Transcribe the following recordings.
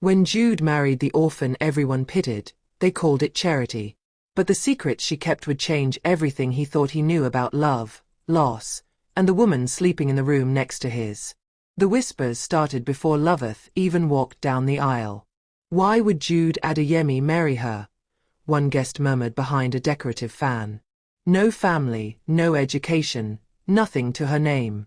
When Jude married the orphan everyone pitied, they called it charity. But the secrets she kept would change everything he thought he knew about love, loss, and the woman sleeping in the room next to his. The whispers started before Loveth even walked down the aisle. Why would Jude Adeyemi marry her? One guest murmured behind a decorative fan. No family, no education, nothing to her name.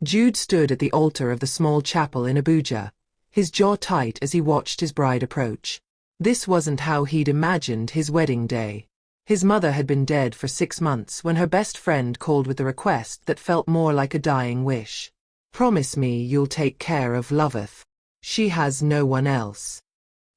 Jude stood at the altar of the small chapel in Abuja, his jaw tight as he watched his bride approach. This wasn't how he'd imagined his wedding day. His mother had been dead for 6 months when her best friend called with a request that felt more like a dying wish. Promise me you'll take care of Loveth. She has no one else.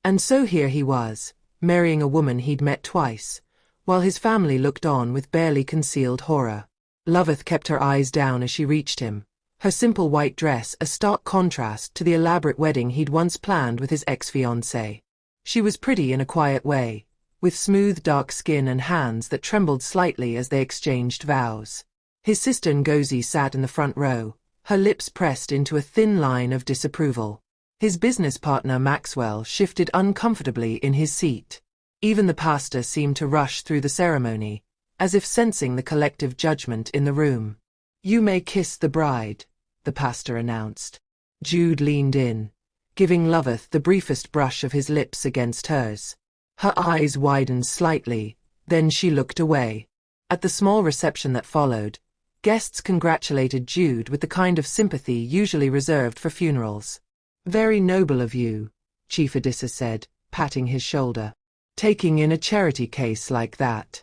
And so here he was, marrying a woman he'd met twice, while his family looked on with barely concealed horror. Loveth kept her eyes down as she reached him, her simple white dress a stark contrast to the elaborate wedding he'd once planned with his ex-fiancée. She was pretty in a quiet way, with smooth dark skin and hands that trembled slightly as they exchanged vows. His sister Ngozi sat in the front row, her lips pressed into a thin line of disapproval. His business partner Maxwell shifted uncomfortably in his seat. Even the pastor seemed to rush through the ceremony, as if sensing the collective judgment in the room. "You may kiss the bride," the pastor announced. Jude leaned in, giving Loveth the briefest brush of his lips against hers. Her eyes widened slightly, then she looked away. At the small reception that followed, guests congratulated Jude with the kind of sympathy usually reserved for funerals. "Very noble of you," Chief Adissa said, patting his shoulder. "Taking in a charity case like that."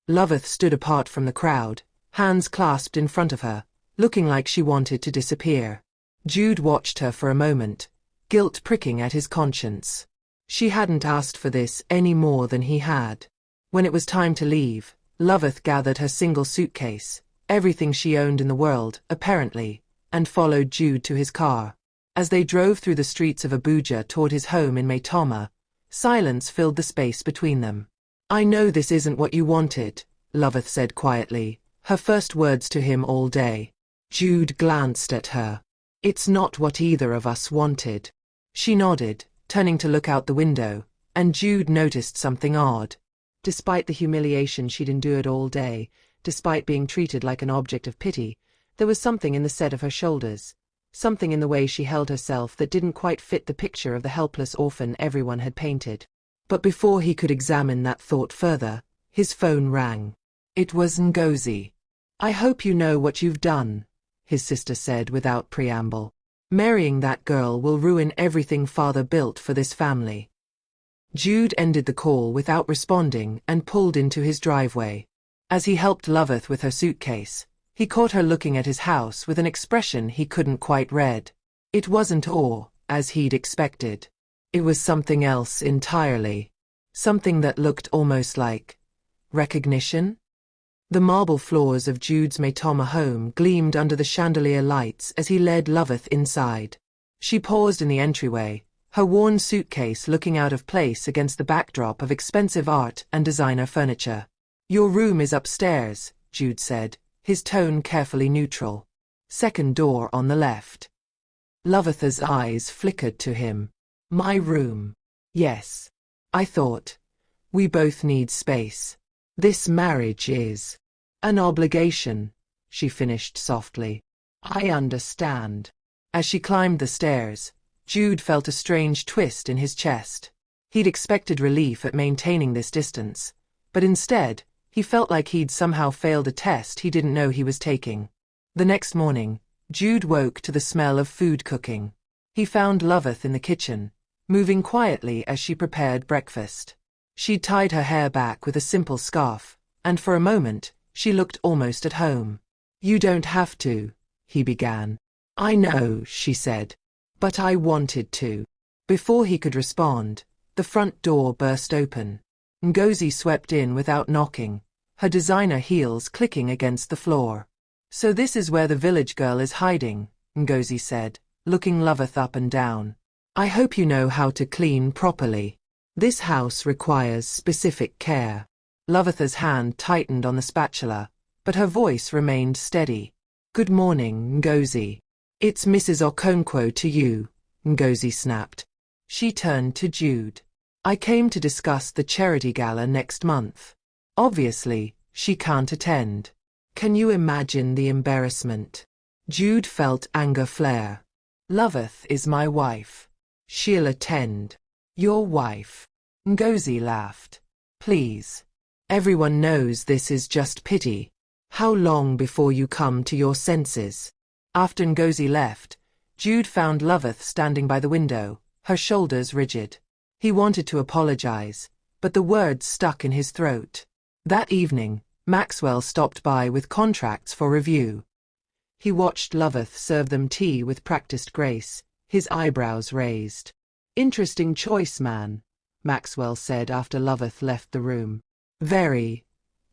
Loveth stood apart from the crowd, hands clasped in front of her, looking like she wanted to disappear. Jude watched her for a moment, guilt pricking at his conscience. She hadn't asked for this any more than he had. When it was time to leave, Loveth gathered her single suitcase, everything she owned in the world, apparently, and followed Jude to his car. As they drove through the streets of Abuja toward his home in Maitama, silence filled the space between them. "I know this isn't what you wanted," Loveth said quietly, her first words to him all day. Jude glanced at her. "It's not what either of us wanted." She nodded, turning to look out the window, and Jude noticed something odd. Despite the humiliation she'd endured all day, despite being treated like an object of pity, there was something in the set of her shoulders, something in the way she held herself that didn't quite fit the picture of the helpless orphan everyone had painted. But before he could examine that thought further, his phone rang. It was Ngozi. "I hope you know what you've done," his sister said without preamble. "Marrying that girl will ruin everything father built for this family." Jude ended the call without responding and pulled into his driveway. As he helped Loveth with her suitcase, he caught her looking at his house with an expression he couldn't quite read. It wasn't awe, as he'd expected. It was something else entirely. Something that looked almost like recognition. The marble floors of Jude's Maitama home gleamed under the chandelier lights as he led Loveth inside. She paused in the entryway, her worn suitcase looking out of place against the backdrop of expensive art and designer furniture. "Your room is upstairs," Jude said, his tone carefully neutral. "Second door on the left." Loveth's eyes flickered to him. "My room?" "Yes. I thought. We both need space. This marriage is an obligation," she finished softly. "I understand." As she climbed the stairs, Jude felt a strange twist in his chest. He'd expected relief at maintaining this distance, but instead, he felt like he'd somehow failed a test he didn't know he was taking. The next morning, Jude woke to the smell of food cooking. He found Loveth in the kitchen, moving quietly as she prepared breakfast. She'd tied her hair back with a simple scarf, and for a moment, she looked almost at home. "You don't have to," he began. "I know," she said. "But I wanted to." Before he could respond, the front door burst open. Ngozi swept in without knocking, her designer heels clicking against the floor. "So this is where the village girl is hiding," Ngozi said, looking Loveth up and down. "I hope you know how to clean properly. This house requires specific care." Loveth's hand tightened on the spatula, but her voice remained steady. "Good morning, Ngozi." "It's Mrs. Okonkwo to you," Ngozi snapped. She turned to Jude. I came to discuss the charity gala next month. Obviously, she can't attend. Can you imagine the embarrassment? Jude felt anger flare. Loveth is my wife. She'll attend. Your wife? Ngozi laughed. Please. Everyone knows this is just pity. How long before you come to your senses? After Ngozi left, Jude found Loveth standing by the window, her shoulders rigid. He wanted to apologize, but the words stuck in his throat. That evening, Maxwell stopped by with contracts for review. He watched Loveth serve them tea with practiced grace, his eyebrows raised. Interesting choice, man, Maxwell said after Loveth left the room. Very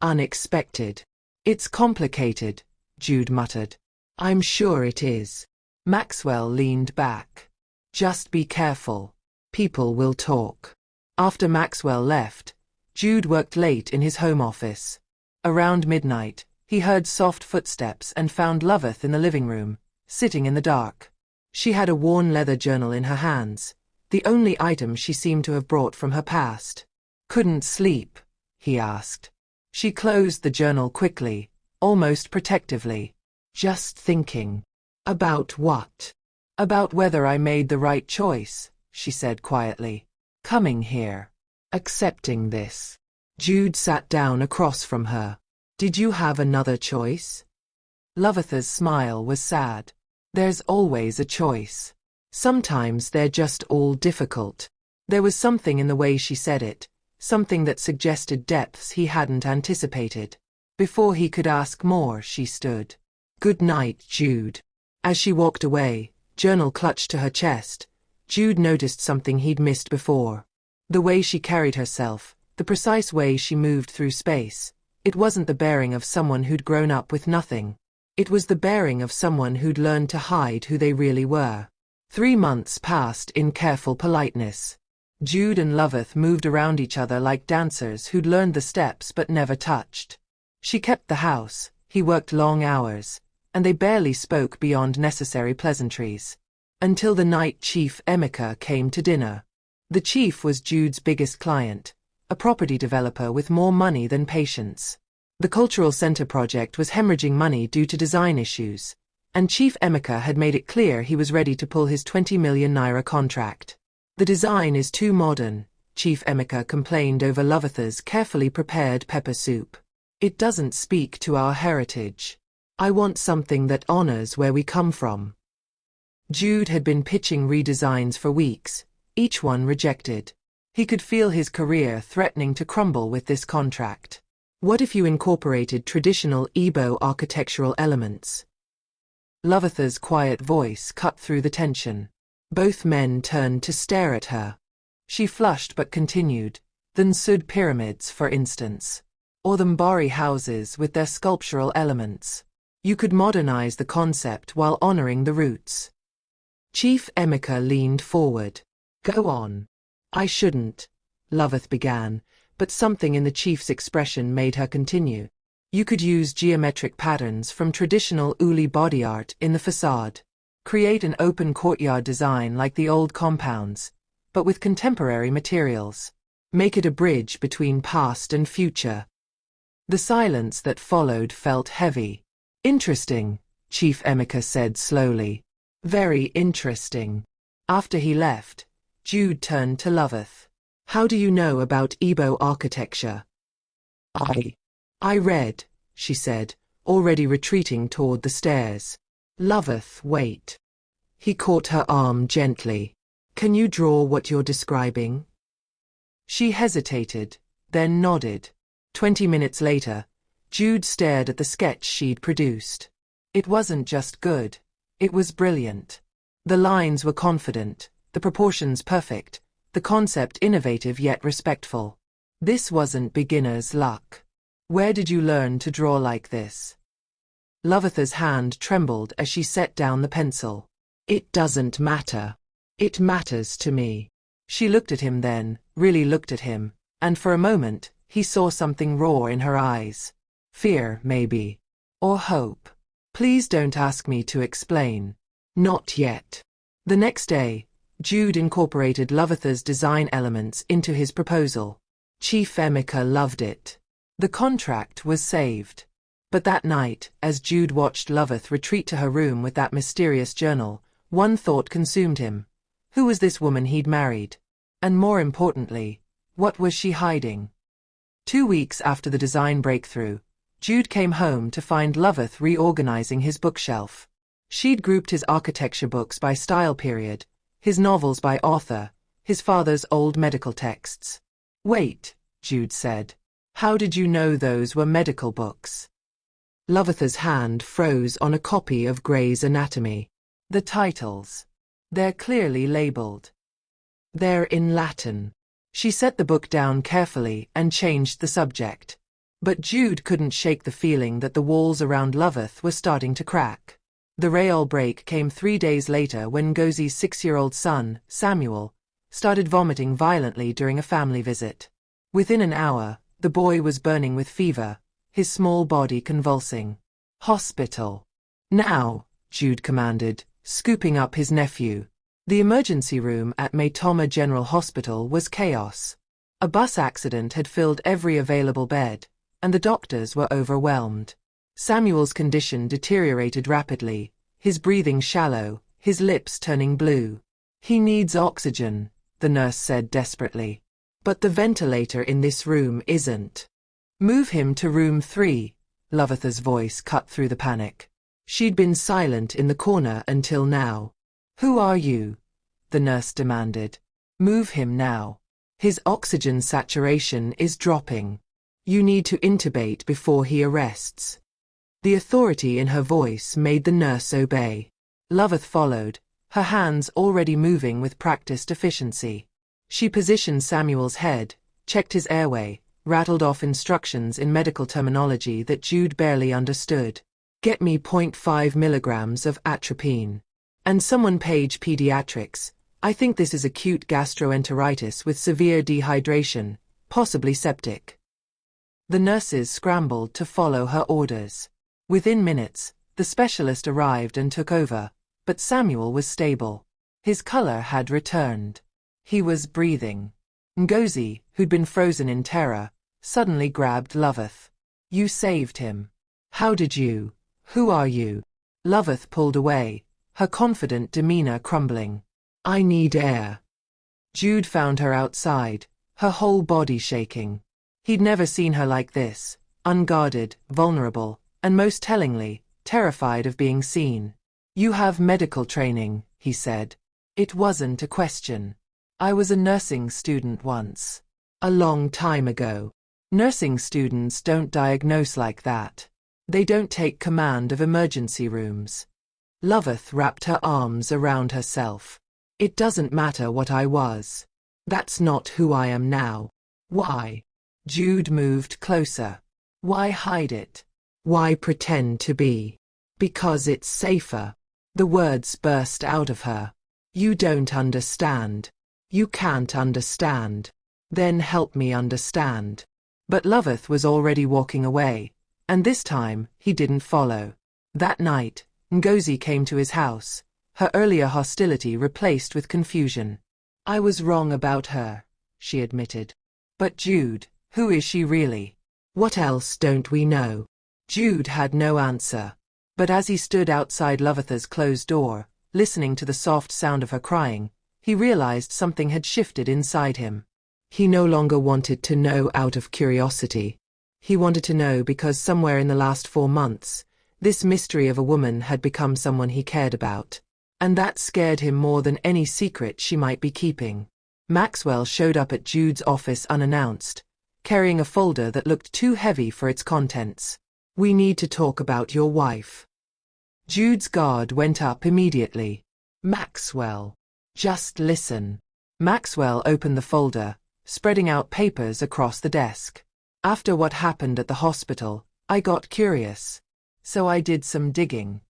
unexpected. It's complicated, Jude muttered. I'm sure it is. Maxwell leaned back. Just be careful. People will talk. After Maxwell left, Jude worked late in his home office. Around midnight, he heard soft footsteps and found Loveth in the living room, sitting in the dark. She had a worn leather journal in her hands, the only item she seemed to have brought from her past. Couldn't sleep? He asked. She closed the journal quickly, almost protectively. Just thinking. About what? About whether I made the right choice, she said quietly. Coming here. Accepting this. Jude sat down across from her. Did you have another choice? Loveth's smile was sad. There's always a choice. Sometimes they're just all difficult. There was something in the way she said it, something that suggested depths he hadn't anticipated. Before he could ask more, she stood. Good night, Jude. As she walked away, journal clutched to her chest, Jude noticed something he'd missed before. The way she carried herself, the precise way she moved through space. It wasn't the bearing of someone who'd grown up with nothing. It was the bearing of someone who'd learned to hide who they really were. 3 months passed in careful politeness. Jude and Loveth moved around each other like dancers who'd learned the steps but never touched. She kept the house, he worked long hours, and they barely spoke beyond necessary pleasantries. Until the night Chief Emeka came to dinner. The chief was Jude's biggest client, a property developer with more money than patience. The cultural center project was hemorrhaging money due to design issues, and Chief Emeka had made it clear he was ready to pull his 20 million naira contract. The design is too modern, Chief Emeka complained over Loveth's carefully prepared pepper soup. It doesn't speak to our heritage. I want something that honors where we come from. Jude had been pitching redesigns for weeks, each one rejected. He could feel his career threatening to crumble with this contract. What if you incorporated traditional Igbo architectural elements? Loveth's quiet voice cut through the tension. Both men turned to stare at her. She flushed but continued. The Nsud pyramids, for instance. Or the Mbari houses with their sculptural elements. You could modernize the concept while honoring the roots. Chief Emeka leaned forward. Go on. I shouldn't, Loveth began, but something in the chief's expression made her continue. You could use geometric patterns from traditional Uli body art in the facade. Create an open courtyard design like the old compounds, but with contemporary materials. Make it a bridge between past and future. The silence that followed felt heavy. Interesting, Chief Emeka said slowly. Very interesting. After he left, Jude turned to Loveth. How do you know about Igbo architecture? I read, she said, already retreating toward the stairs. Loveth, wait. He caught her arm gently. Can you draw what you're describing? She hesitated, then nodded. 20 minutes later, Jude stared at the sketch she'd produced. It wasn't just good, it was brilliant. The lines were confident, the proportions perfect, the concept innovative yet respectful. This wasn't beginner's luck. Where did you learn to draw like this? Loveth's hand trembled as she set down the pencil. It doesn't matter. It matters to me. She looked at him then, really looked at him, and for a moment, he saw something raw in her eyes. Fear, maybe. Or hope. Please don't ask me to explain. Not yet. The next day, Jude incorporated Luvither's design elements into his proposal. Chief Emeka loved it. The contract was saved. But that night, as Jude watched Luvith retreat to her room with that mysterious journal, one thought consumed him. Who was this woman he'd married? And more importantly, what was she hiding? 2 weeks after the design breakthrough, Jude came home to find Luvith reorganizing his bookshelf. She'd grouped his architecture books by style period, his novels by author, his father's old medical texts. "Wait," Jude said. "How did you know those were medical books?" Luvither's hand froze on a copy of Gray's Anatomy. "The titles. They're clearly labeled. They're in Latin." She set the book down carefully and changed the subject. But Jude couldn't shake the feeling that the walls around Luvith were starting to crack. The real break came 3 days later when Ngozi's 6-year-old son, Samuel, started vomiting violently during a family visit. Within an hour, the boy was burning with fever, his small body convulsing. "Hospital. Now," Jude commanded, scooping up his nephew. The emergency room at Maitoma General Hospital was chaos. A bus accident had filled every available bed, and the doctors were overwhelmed. Samuel's condition deteriorated rapidly, his breathing shallow, his lips turning blue. "He needs oxygen," the nurse said desperately. "But the ventilator in this room isn't." "Move him to room 3, Luvither's voice cut through the panic. She'd been silent in the corner until now. "Who are you?" the nurse demanded. "Move him now. His oxygen saturation is dropping. You need to intubate before he arrests." The authority in her voice made the nurse obey. Luvith followed, her hands already moving with practiced efficiency. She positioned Samuel's head, checked his airway, rattled off instructions in medical terminology that Jude barely understood. "Get me 0.5 milligrams of atropine. And someone page pediatrics. I think this is acute gastroenteritis with severe dehydration, possibly septic." The nurses scrambled to follow her orders. Within minutes, the specialist arrived and took over, but Samuel was stable. His color had returned. He was breathing. Ngozi, who'd been frozen in terror, suddenly grabbed Luvith. "You saved him. How did you? Who are you?" Luvith pulled away, her confident demeanor crumbling. "I need air." Jude found her outside, her whole body shaking. He'd never seen her like this, unguarded, vulnerable, and most tellingly, terrified of being seen. "You have medical training," he said. "It wasn't a question. I was a nursing student once. A long time ago. Nursing students don't diagnose like that. They don't take command of emergency rooms." Luvith wrapped her arms around herself. "It doesn't matter what I was. That's not who I am now." "Why?" Jude moved closer. "Why hide it? Why pretend to be?" "Because it's safer." The words burst out of her. "You don't understand. You can't understand. Then help me understand." But Luvith was already walking away, and this time he didn't follow. That night, Ngozi came to his house, her earlier hostility replaced with confusion. "I was wrong about her," she admitted. "But Jude, who is she really? What else don't we know?" Jude had no answer. But as he stood outside Luvither's closed door, listening to the soft sound of her crying, he realized something had shifted inside him. He no longer wanted to know out of curiosity. He wanted to know because somewhere in the last 4 months, this mystery of a woman had become someone he cared about. And that scared him more than any secret she might be keeping. Maxwell showed up at Jude's office unannounced, carrying a folder that looked too heavy for its contents. "We need to talk about your wife." Jude's guard went up immediately. "Maxwell, just listen." Maxwell opened the folder, spreading out papers across the desk. "After what happened at the hospital, I got curious. So I did some digging."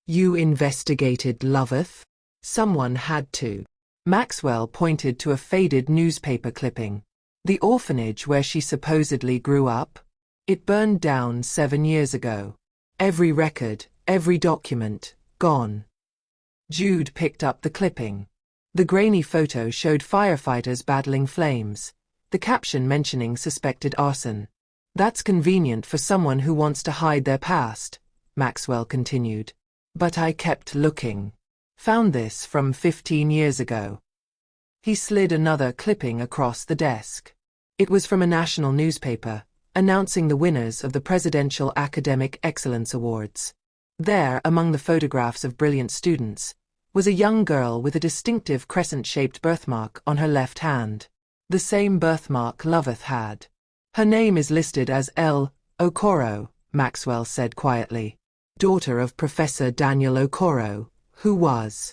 "You investigated Luvith?" "Someone had to." Maxwell pointed to a faded newspaper clipping. "The orphanage where she supposedly grew up? It burned down 7 years ago. Every record, every document, gone." Jude picked up the clipping. The grainy photo showed firefighters battling flames, the caption mentioning suspected arson. That's convenient for someone who wants to hide their past, Maxwell continued. But I kept looking. Found this from 15 years ago. He slid another clipping across the desk. It was from a national newspaper, announcing the winners of the Presidential Academic Excellence Awards. There, among the photographs of brilliant students, was a young girl with a distinctive crescent-shaped birthmark on her left hand. The same birthmark Loveth had. Her name is listed as L. Okoro, Maxwell said quietly. Daughter of Professor Daniel Okoro, who was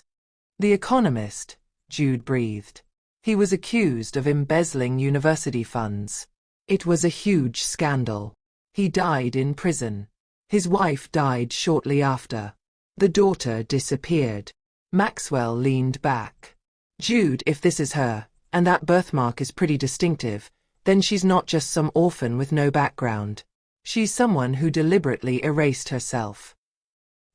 The Economist, Jude breathed. He was accused of embezzling university funds. It was a huge scandal. He died in prison. His wife died shortly after. The daughter disappeared. Maxwell leaned back. Jude, if this is her, and that birthmark is pretty distinctive, then she's not just some orphan with no background. She's someone who deliberately erased herself.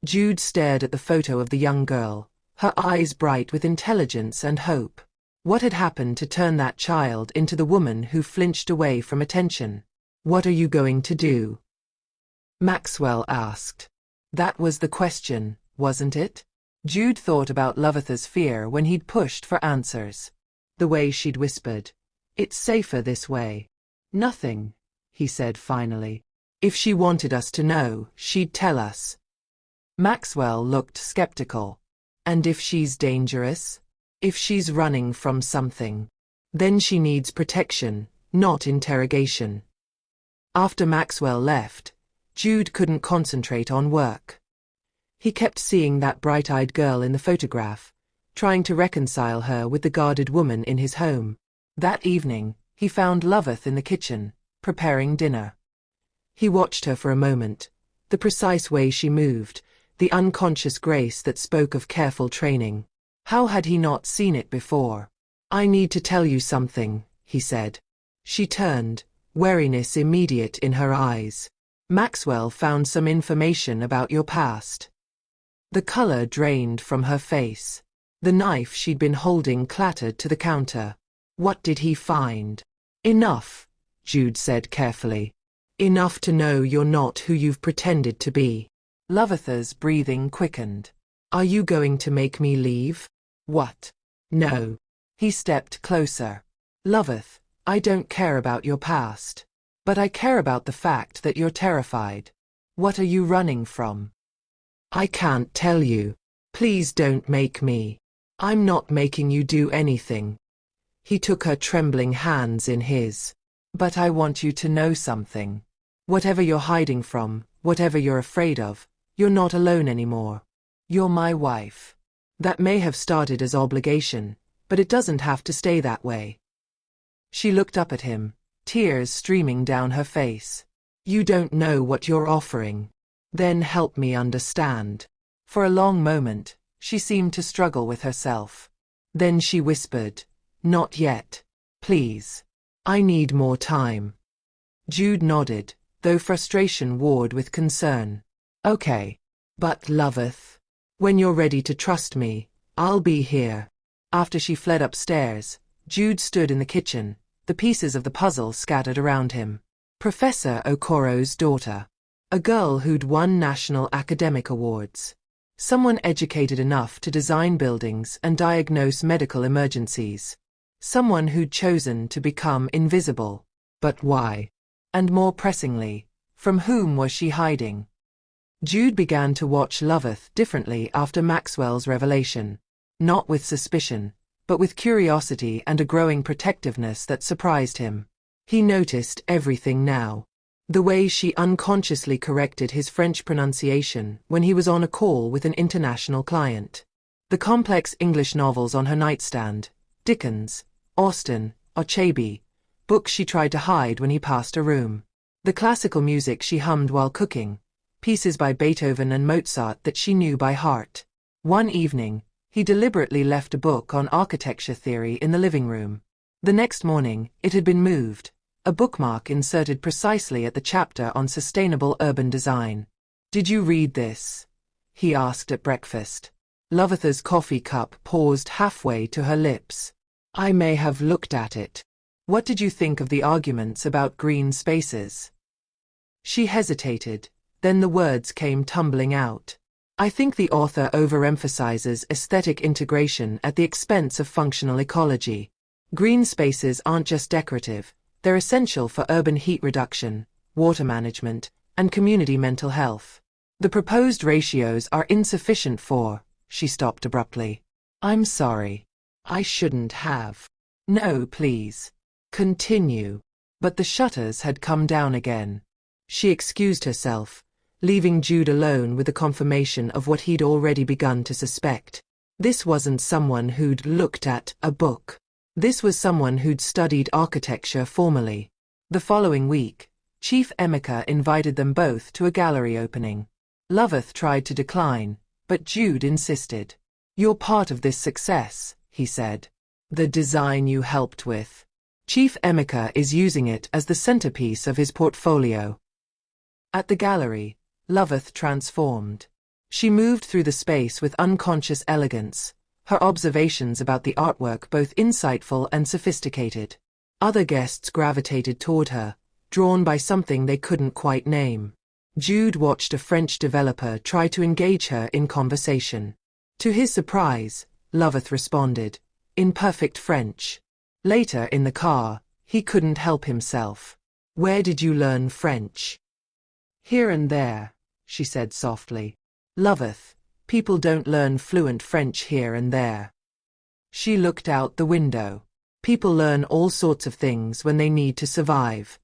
Jude stared at the photo of the young girl, her eyes bright with intelligence and hope. What had happened to turn that child into the woman who flinched away from attention? What are you going to do? Maxwell asked. That was the question, wasn't it? Jude thought about Loveth's fear when he'd pushed for answers. The way she'd whispered, "It's safer this way." "Nothing," he said finally. "If she wanted us to know, she'd tell us." Maxwell looked skeptical. "And if she's dangerous? If she's running from something? Then she needs protection, not interrogation." After Maxwell left, Jude couldn't concentrate on work. He kept seeing that bright-eyed girl in the photograph, trying to reconcile her with the guarded woman in his home. That evening, he found Loveth in the kitchen, preparing dinner. He watched her for a moment, the precise way she moved, the unconscious grace that spoke of careful training. How had he not seen it before? "I need to tell you something," he said. She turned, wariness immediate in her eyes. "Maxwell found some information about your past." The color drained from her face. The knife she'd been holding clattered to the counter. "What did he find?" "Enough," Jude said carefully. "Enough to know you're not who you've pretended to be." Loveth's breathing quickened. "Are you going to make me leave?" "What?" "No." He stepped closer. "Loveth, I don't care about your past. But I care about the fact that you're terrified. What are you running from?" "I can't tell you. Please don't make me." "I'm not making you do anything." He took her trembling hands in his. "But I want you to know something. Whatever you're hiding from, whatever you're afraid of, you're not alone anymore. You're my wife. That may have started as obligation, but it doesn't have to stay that way." She looked up at him, tears streaming down her face. "You don't know what you're offering. Then help me understand." For a long moment, she seemed to struggle with herself. Then she whispered, "Not yet. Please. I need more time." Jude nodded, though frustration warred with concern. "Okay. But Loveth, when you're ready to trust me, I'll be here." After she fled upstairs, Jude stood in the kitchen, the pieces of the puzzle scattered around him. Professor Okoro's daughter. A girl who'd won national academic awards. Someone educated enough to design buildings and diagnose medical emergencies. Someone who'd chosen to become invisible. But why? And more pressingly, from whom was she hiding? Jude began to watch Loveth differently after Maxwell's revelation. Not with suspicion, but with curiosity and a growing protectiveness that surprised him. He noticed everything now. The way she unconsciously corrected his French pronunciation when he was on a call with an international client. The complex English novels on her nightstand, Dickens, Austen, Ochebe, books she tried to hide when he passed a room. The classical music she hummed while cooking, pieces by Beethoven and Mozart that she knew by heart. One evening, he deliberately left a book on architecture theory in the living room. The next morning, it had been moved, a bookmark inserted precisely at the chapter on sustainable urban design. "Did you read this?" he asked at breakfast. Lovatha's coffee cup paused halfway to her lips. I may have looked at it. What did you think of the arguments about green spaces? She hesitated, then the words came tumbling out. I think the author overemphasizes aesthetic integration at the expense of functional ecology. Green spaces aren't just decorative, they're essential for urban heat reduction, water management, and community mental health. The proposed ratios are insufficient for... She stopped abruptly. I'm sorry. I shouldn't have. No, please. Continue. But the shutters had come down again. She excused herself, leaving Jude alone with the confirmation of what he'd already begun to suspect. This wasn't someone who'd looked at a book. This was someone who'd studied architecture formally. The following week, Chief Emeka invited them both to a gallery opening. Loveth tried to decline, but Jude insisted. You're part of this success, he said. The design you helped with. Chief Emeka is using it as the centerpiece of his portfolio. At the gallery, Loveth transformed. She moved through the space with unconscious elegance, her observations about the artwork both insightful and sophisticated. Other guests gravitated toward her, drawn by something they couldn't quite name. Jude watched a French developer try to engage her in conversation. To his surprise, Loveth responded, in perfect French. Later in the car, he couldn't help himself. Where did you learn French? Here and there, she said softly. Loveth, people don't learn fluent French here and there. She looked out the window. People learn all sorts of things when they need to survive.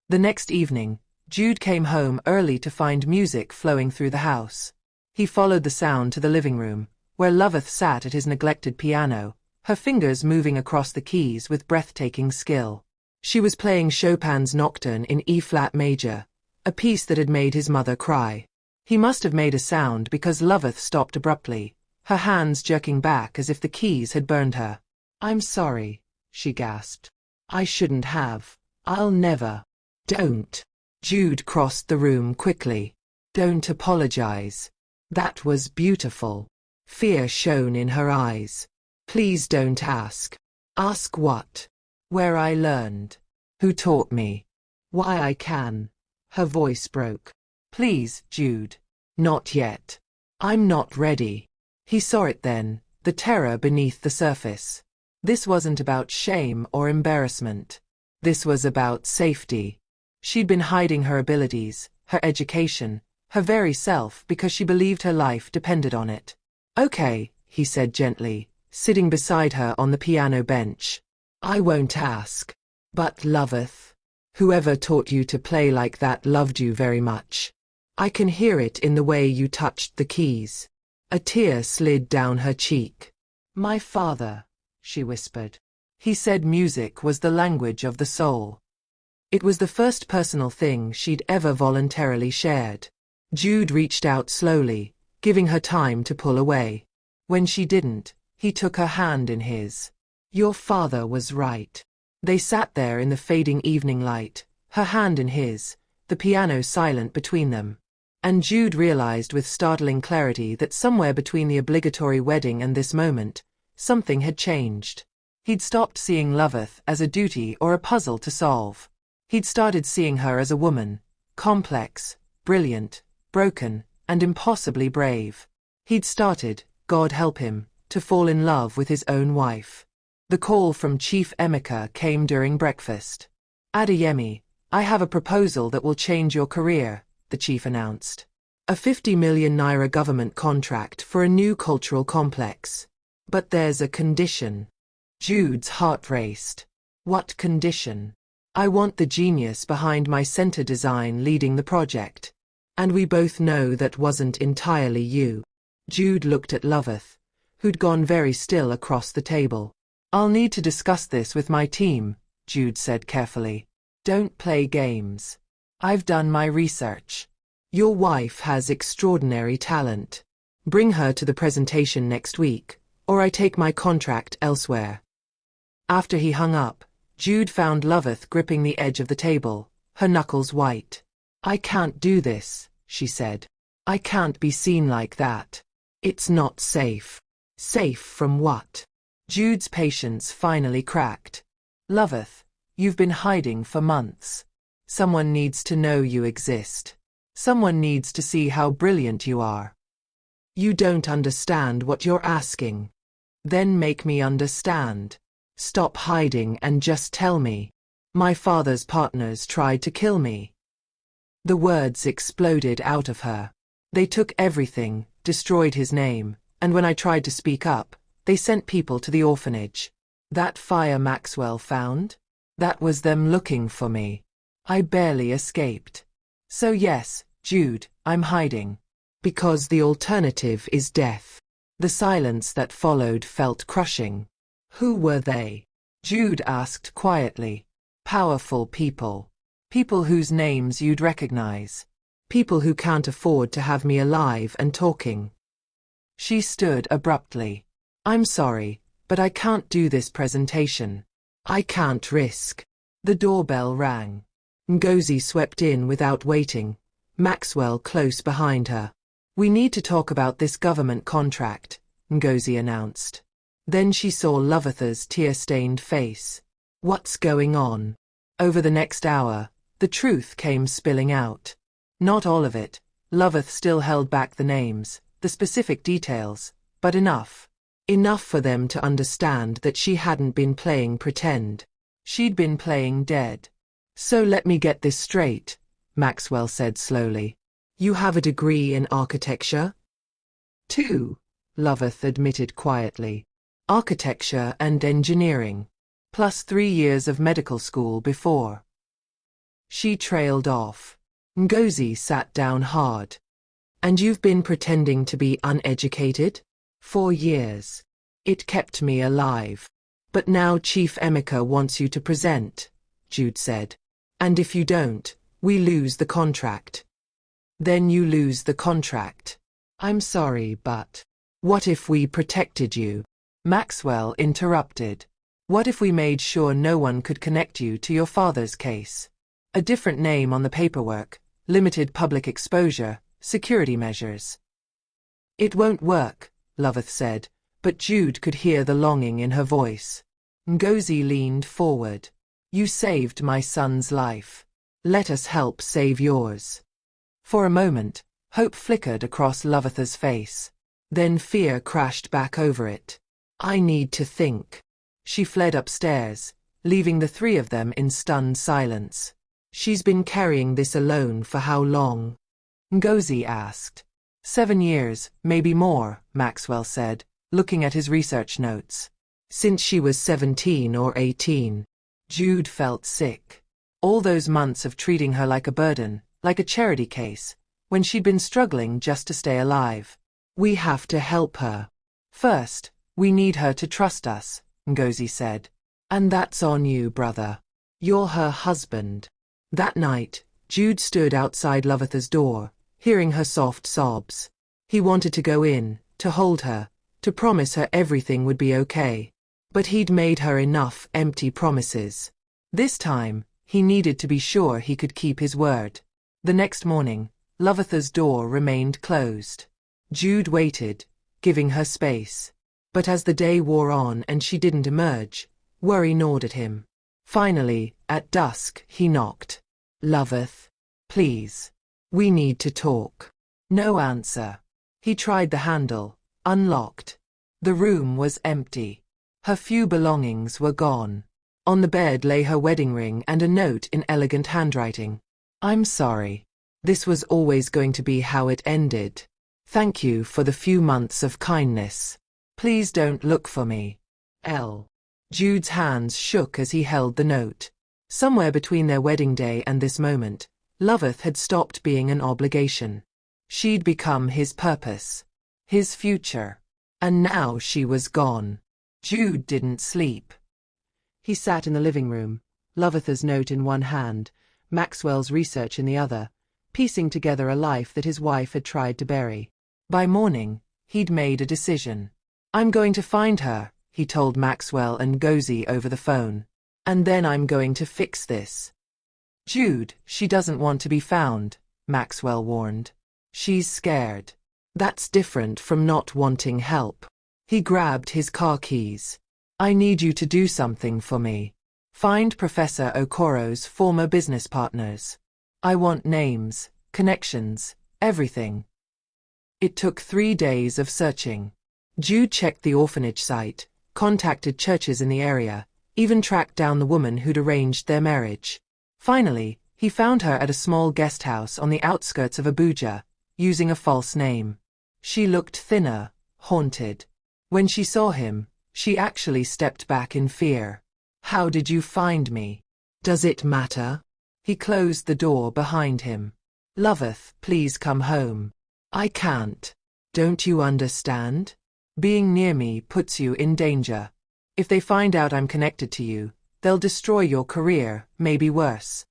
The next evening, Jude came home early to find music flowing through the house. He followed the sound to the living room, where Loveth sat at his neglected piano, her fingers moving across the keys with breathtaking skill. She was playing Chopin's Nocturne in E-flat major, a piece that had made his mother cry. He must have made a sound because Loveth stopped abruptly, her hands jerking back as if the keys had burned her. I'm sorry, she gasped. I shouldn't have. I'll never. Don't. Jude crossed the room quickly. Don't apologize. That was beautiful. Fear shone in her eyes. Please don't ask. Ask what? Where I learned. Who taught me. Why I can. Her voice broke. Please, Jude. Not yet. I'm not ready. He saw it then, the terror beneath the surface. This wasn't about shame or embarrassment. This was about safety. She'd been hiding her abilities, her education, her very self because she believed her life depended on it. Okay, he said gently, sitting beside her on the piano bench. I won't ask. But Loveth, whoever taught you to play like that loved you very much. I can hear it in the way you touched the keys. A tear slid down her cheek. My father, she whispered. He said music was the language of the soul. It was the first personal thing she'd ever voluntarily shared. Jude reached out slowly, giving her time to pull away. When she didn't, he took her hand in his. Your father was right. They sat there in the fading evening light, her hand in his, the piano silent between them. And Jude realized with startling clarity that somewhere between the obligatory wedding and this moment, something had changed. He'd stopped seeing Loveth as a duty or a puzzle to solve. He'd started seeing her as a woman, complex, brilliant, broken, and impossibly brave. He'd started, God help him, to fall in love with his own wife. The call from Chief Emeka came during breakfast. Adeyemi, I have a proposal that will change your career, the chief announced. A 50 million naira government contract for a new cultural complex. But there's a condition. Jude's heart raced. What condition? I want the genius behind my center design leading the project. And we both know that wasn't entirely you. Jude looked at Loveth, who'd gone very still across the table. I'll need to discuss this with my team, Jude said carefully. Don't play games. I've done my research. Your wife has extraordinary talent. Bring her to the presentation next week, or I take my contract elsewhere. After he hung up, Jude found Loveth gripping the edge of the table, her knuckles white. I can't do this, she said. I can't be seen like that. It's not safe. Safe from what? Jude's patience finally cracked. Loveth, you've been hiding for months. Someone needs to know you exist. Someone needs to see how brilliant you are. You don't understand what you're asking. Then make me understand. Stop hiding and just tell me. My father's partners tried to kill me. The words exploded out of her. They took everything, destroyed his name, and when I tried to speak up, they sent people to the orphanage. That fire Maxwell found? That was them looking for me. I barely escaped. So yes, Jude, I'm hiding. Because the alternative is death. The silence that followed felt crushing. Who were they? Jude asked quietly. Powerful people. People whose names you'd recognize. People who can't afford to have me alive and talking. She stood abruptly. I'm sorry, but I can't do this presentation. I can't risk. The doorbell rang. Ngozi swept in without waiting, Maxwell close behind her. We need to talk about this government contract, Ngozi announced. Then she saw Loveth's tear-stained face. What's going on? Over the next hour, the truth came spilling out. Not all of it. Loveth still held back the names, the specific details, but enough. Enough for them to understand that she hadn't been playing pretend. She'd been playing dead. So let me get this straight, Maxwell said slowly. You have a degree in architecture? 2, Loveth admitted quietly. Architecture and engineering. Plus 3 years of medical school before. She trailed off. Ngozi sat down hard. And you've been pretending to be uneducated? 4 years. It kept me alive. But now Chief Emeka wants you to present, Jude said. And if you don't, we lose the contract. Then you lose the contract. I'm sorry, but what if we protected you? Maxwell interrupted. What if we made sure no one could connect you to your father's case? A different name on the paperwork, limited public exposure, security measures. It won't work, Loveth said, but Jude could hear the longing in her voice. Ngozi leaned forward. You saved my son's life. Let us help save yours. For a moment, hope flickered across Loveth's face. Then fear crashed back over it. I need to think. She fled upstairs, leaving the 3 of them in stunned silence. She's been carrying this alone for how long? Ngozi asked. 7 years, maybe more, Maxwell said, looking at his research notes. Since she was 17 or 18. Jude felt sick. All those months of treating her like a burden, like a charity case, when she'd been struggling just to stay alive. We have to help her. First, we need her to trust us, Ngozi said. And that's on you, brother. You're her husband. That night, Jude stood outside Loveth's door, hearing her soft sobs. He wanted to go in, to hold her, to promise her everything would be okay. But he'd made her enough empty promises. This time, he needed to be sure he could keep his word. The next morning, Loveth's door remained closed. Jude waited, giving her space. But as the day wore on and she didn't emerge, worry gnawed at him. Finally, at dusk, he knocked. Loveth, please. We need to talk. No answer. He tried the handle, unlocked. The room was empty. Her few belongings were gone. On the bed lay her wedding ring and a note in elegant handwriting. I'm sorry. This was always going to be how it ended. Thank you for the few months of kindness. Please don't look for me. L. Jude's hands shook as he held the note. Somewhere between their wedding day and this moment, Loveth had stopped being an obligation. She'd become his purpose. His future. And now she was gone. Jude didn't sleep. He sat in the living room, Loveth's note in one hand, Maxwell's research in the other, piecing together a life that his wife had tried to bury. By morning, he'd made a decision. I'm going to find her, he told Maxwell and Ngozi over the phone. And then I'm going to fix this. Jude, she doesn't want to be found, Maxwell warned. She's scared. That's different from not wanting help. He grabbed his car keys. I need you to do something for me. Find Professor Okoro's former business partners. I want names, connections, everything. It took 3 days of searching. Jude checked the orphanage site, contacted churches in the area, even tracked down the woman who'd arranged their marriage. Finally, he found her at a small guest house on the outskirts of Abuja, using a false name. She looked thinner, haunted. When she saw him, she actually stepped back in fear. How did you find me? Does it matter? He closed the door behind him. Loveth, please come home. I can't. Don't you understand? Being near me puts you in danger. If they find out I'm connected to you, they'll destroy your career, maybe worse.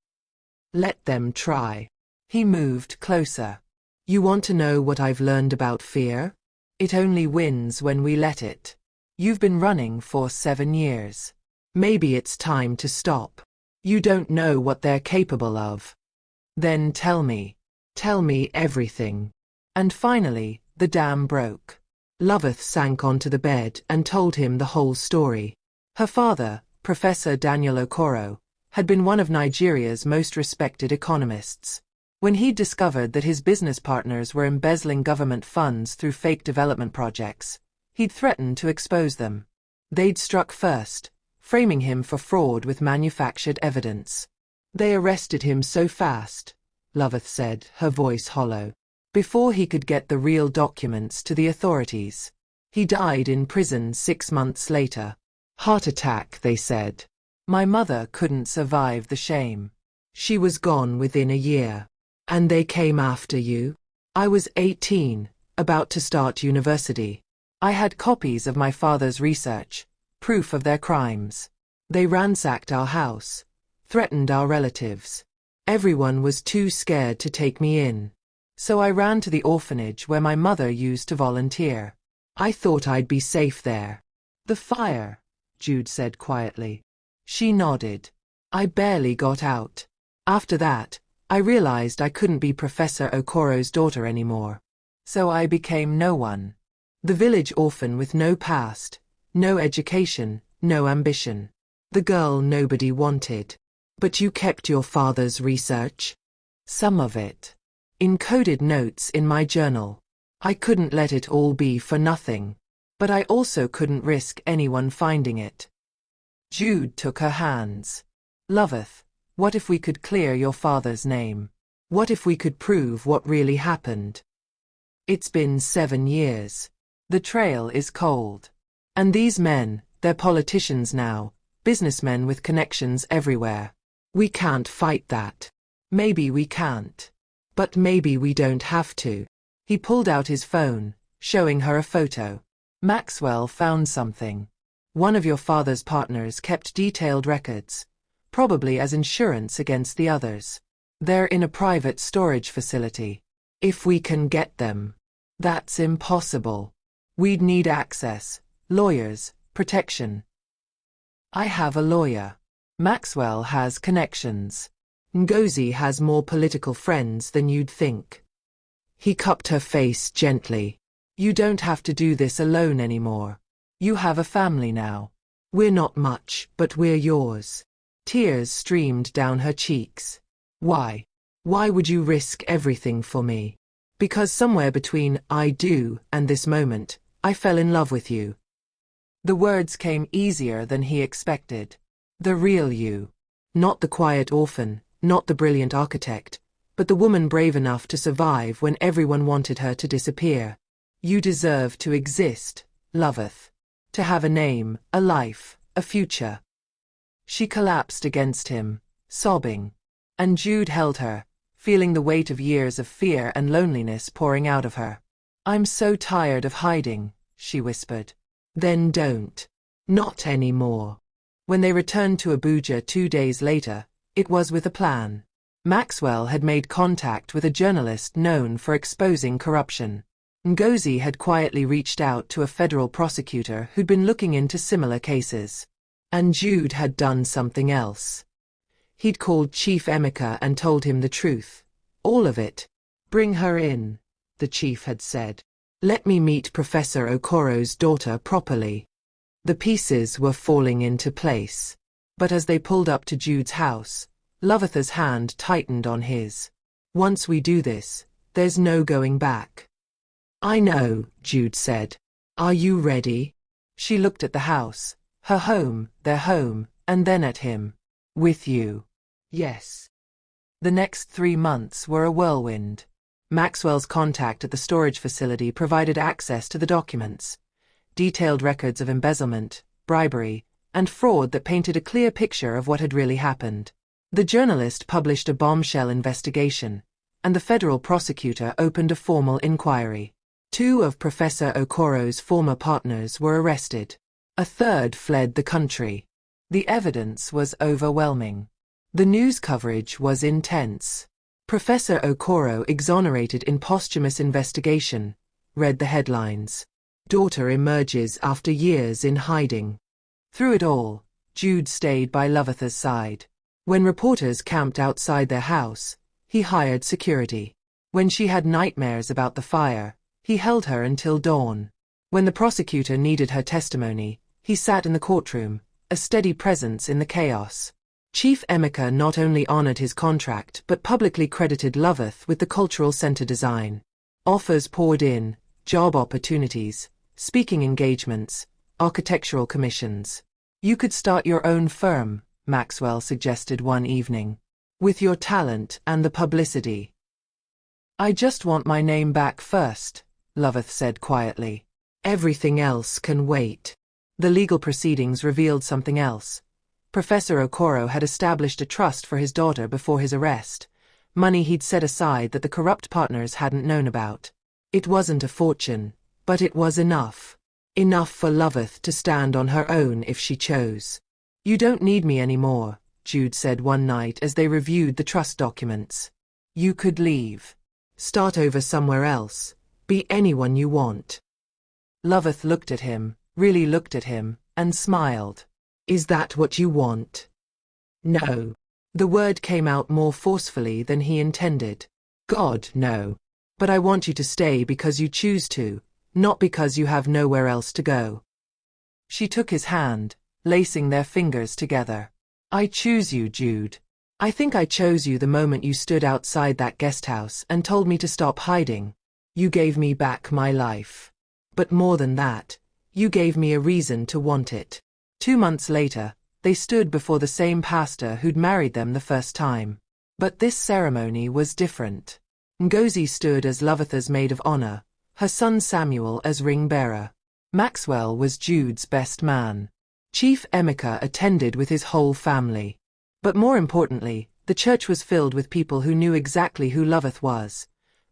Let them try. He moved closer. You want to know what I've learned about fear? It only wins when we let it. You've been running for 7 years. Maybe it's time to stop. You don't know what they're capable of. Then tell me. Tell me everything. And finally, the dam broke. Loveth sank onto the bed and told him the whole story. Her father, Professor Daniel Okoro, had been one of Nigeria's most respected economists. When he discovered that his business partners were embezzling government funds through fake development projects, he'd threatened to expose them. They'd struck first, framing him for fraud with manufactured evidence. They arrested him so fast, Loveth said, her voice hollow, before he could get the real documents to the authorities. He died in prison 6 months later. Heart attack, they said. My mother couldn't survive the shame. She was gone within a year. And they came after you? I was 18, about to start university. I had copies of my father's research, proof of their crimes. They ransacked our house, threatened our relatives. Everyone was too scared to take me in. So I ran to the orphanage where my mother used to volunteer. I thought I'd be safe there. The fire, Jude said quietly. She nodded. I barely got out. After that, I realized I couldn't be Professor Okoro's daughter anymore. So I became no one. The village orphan with no past, no education, no ambition. The girl nobody wanted. But you kept your father's research? Some of it. Encoded notes in my journal. I couldn't let it all be for nothing. But I also couldn't risk anyone finding it. Jude took her hands. Loveth, what if we could clear your father's name? What if we could prove what really happened? It's been 7 years. The trail is cold. And these men, they're politicians now, businessmen with connections everywhere. We can't fight that. Maybe we can't. But maybe we don't have to. He pulled out his phone, showing her a photo. Maxwell found something. One of your father's partners kept detailed records, probably as insurance against the others. They're in a private storage facility. If we can get them. That's impossible. We'd need access, lawyers, protection. I have a lawyer. Maxwell has connections. Ngozi has more political friends than you'd think. He cupped her face gently. You don't have to do this alone anymore. You have a family now. We're not much, but we're yours. Tears streamed down her cheeks. Why? Why would you risk everything for me? Because somewhere between I do and this moment, I fell in love with you. The words came easier than he expected. The real you. Not the quiet orphan, not the brilliant architect, but the woman brave enough to survive when everyone wanted her to disappear. You deserve to exist, Loveth. To have a name, a life, a future. She collapsed against him, sobbing. And Jude held her, feeling the weight of years of fear and loneliness pouring out of her. I'm so tired of hiding, she whispered. Then don't. Not anymore. When they returned to Abuja 2 days later, it was with a plan. Maxwell had made contact with a journalist known for exposing corruption. Ngozi had quietly reached out to a federal prosecutor who'd been looking into similar cases. And Jude had done something else. He'd called Chief Emeka and told him the truth. All of it. Bring her in, the chief had said. Let me meet Professor Okoro's daughter properly. The pieces were falling into place. But as they pulled up to Jude's house, Lovatha's hand tightened on his. Once we do this, there's no going back. I know, Jude said. Are you ready? She looked at the house, her home, their home, and then at him. With you. Yes. The next 3 months were a whirlwind. Maxwell's contact at the storage facility provided access to the documents, detailed records of embezzlement, bribery, and fraud that painted a clear picture of what had really happened. The journalist published a bombshell investigation, and the federal prosecutor opened a formal inquiry. 2 of Professor Okoro's former partners were arrested. A third fled the country. The evidence was overwhelming. The news coverage was intense. Professor Okoro exonerated in posthumous investigation, read the headlines. Daughter emerges after years in hiding. Through it all, Jude stayed by Lovatha's side. When reporters camped outside their house, he hired security. When she had nightmares about the fire, he held her until dawn. When the prosecutor needed her testimony, he sat in the courtroom, a steady presence in the chaos. Chief Emeka not only honored his contract but publicly credited Lovath with the cultural center design. Offers poured in, job opportunities, speaking engagements, architectural commissions. You could start your own firm, Maxwell suggested one evening. With your talent and the publicity. I just want my name back first, Lovath said quietly. Everything else can wait. The legal proceedings revealed something else. Professor Okoro had established a trust for his daughter before his arrest, money he'd set aside that the corrupt partners hadn't known about. It wasn't a fortune, but it was enough. Enough for Lovath to stand on her own if she chose. You don't need me anymore, Jude said one night as they reviewed the trust documents. You could leave. Start over somewhere else. Be anyone you want. Lovath looked at him, really looked at him, and smiled. Is that what you want? No. The word came out more forcefully than he intended. God, no. But I want you to stay because you choose to, not because you have nowhere else to go. She took his hand, lacing their fingers together. I choose you, Jude. I think I chose you the moment you stood outside that guest house and told me to stop hiding. You gave me back my life. But more than that, you gave me a reason to want it. 2 months later, they stood before the same pastor who'd married them the first time. But this ceremony was different. Ngozi stood as Lovatha's maid of honor, her son Samuel as ring-bearer. Maxwell was Jude's best man. Chief Emeka attended with his whole family. But more importantly, the church was filled with people who knew exactly who Lovath was.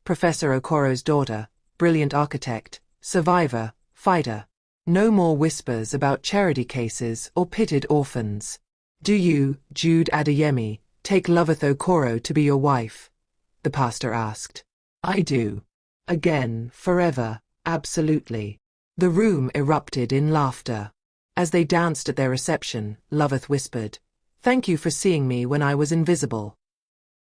Professor Okoro's daughter, brilliant architect, survivor, fighter. No more whispers about charity cases or pitted orphans. Do you, Jude Adeyemi, take Lovath Okoro to be your wife? The pastor asked. I do. Again, forever, absolutely. The room erupted in laughter. As they danced at their reception, Lovath whispered, Thank you for seeing me when I was invisible.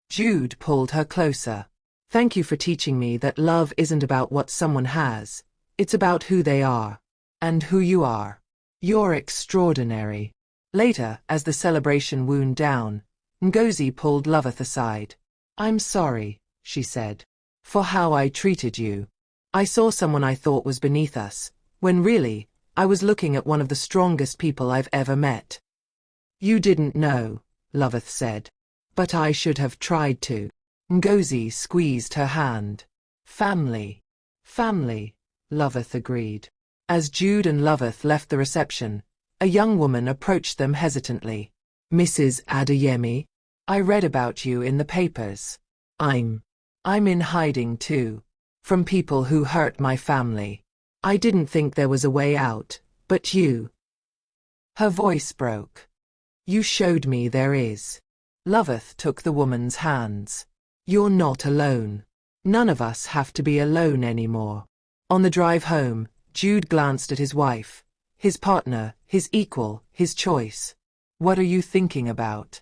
Jude pulled her closer. Thank you for teaching me that love isn't about what someone has, it's about who they are. And who you are. You're extraordinary. Later, as the celebration wound down, Ngozi pulled Lovath aside. I'm sorry, she said, for how I treated you. I saw someone I thought was beneath us, when really, I was looking at one of the strongest people I've ever met. You didn't know, Lovath said. But I should have tried to. Ngozi squeezed her hand. Family. Family, Lovath agreed. As Jude and Lovath left the reception, a young woman approached them hesitantly. Mrs. Adeyemi, I read about you in the papers. I'm in hiding too. From people who hurt my family. I didn't think there was a way out, but you. Her voice broke. You showed me there is. Lovath took the woman's hands. You're not alone. None of us have to be alone anymore. On the drive home, Jude glanced at his wife, his partner, his equal, his choice. What are you thinking about?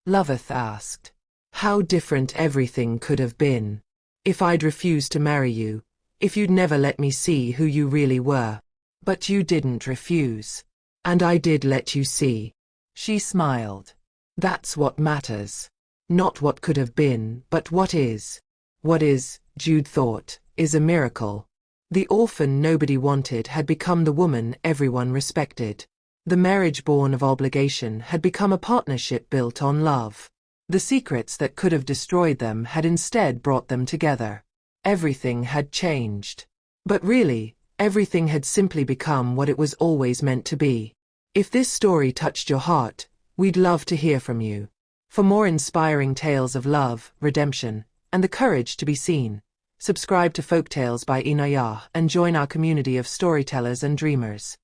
Lovath asked. How different everything could have been. If I'd refused to marry you, If you'd never let me see who you really were. But you didn't refuse. And I did let you see. She smiled. That's what matters. Not what could have been, but what is. What is, Jude thought, is a miracle. The orphan nobody wanted had become the woman everyone respected. The marriage born of obligation had become a partnership built on love. The secrets that could have destroyed them had instead brought them together. Everything had changed. But really, everything had simply become what it was always meant to be. If this story touched your heart, we'd love to hear from you. For more inspiring tales of love, redemption, and the courage to be seen, subscribe to Folktales by Inaya and join our community of storytellers and dreamers.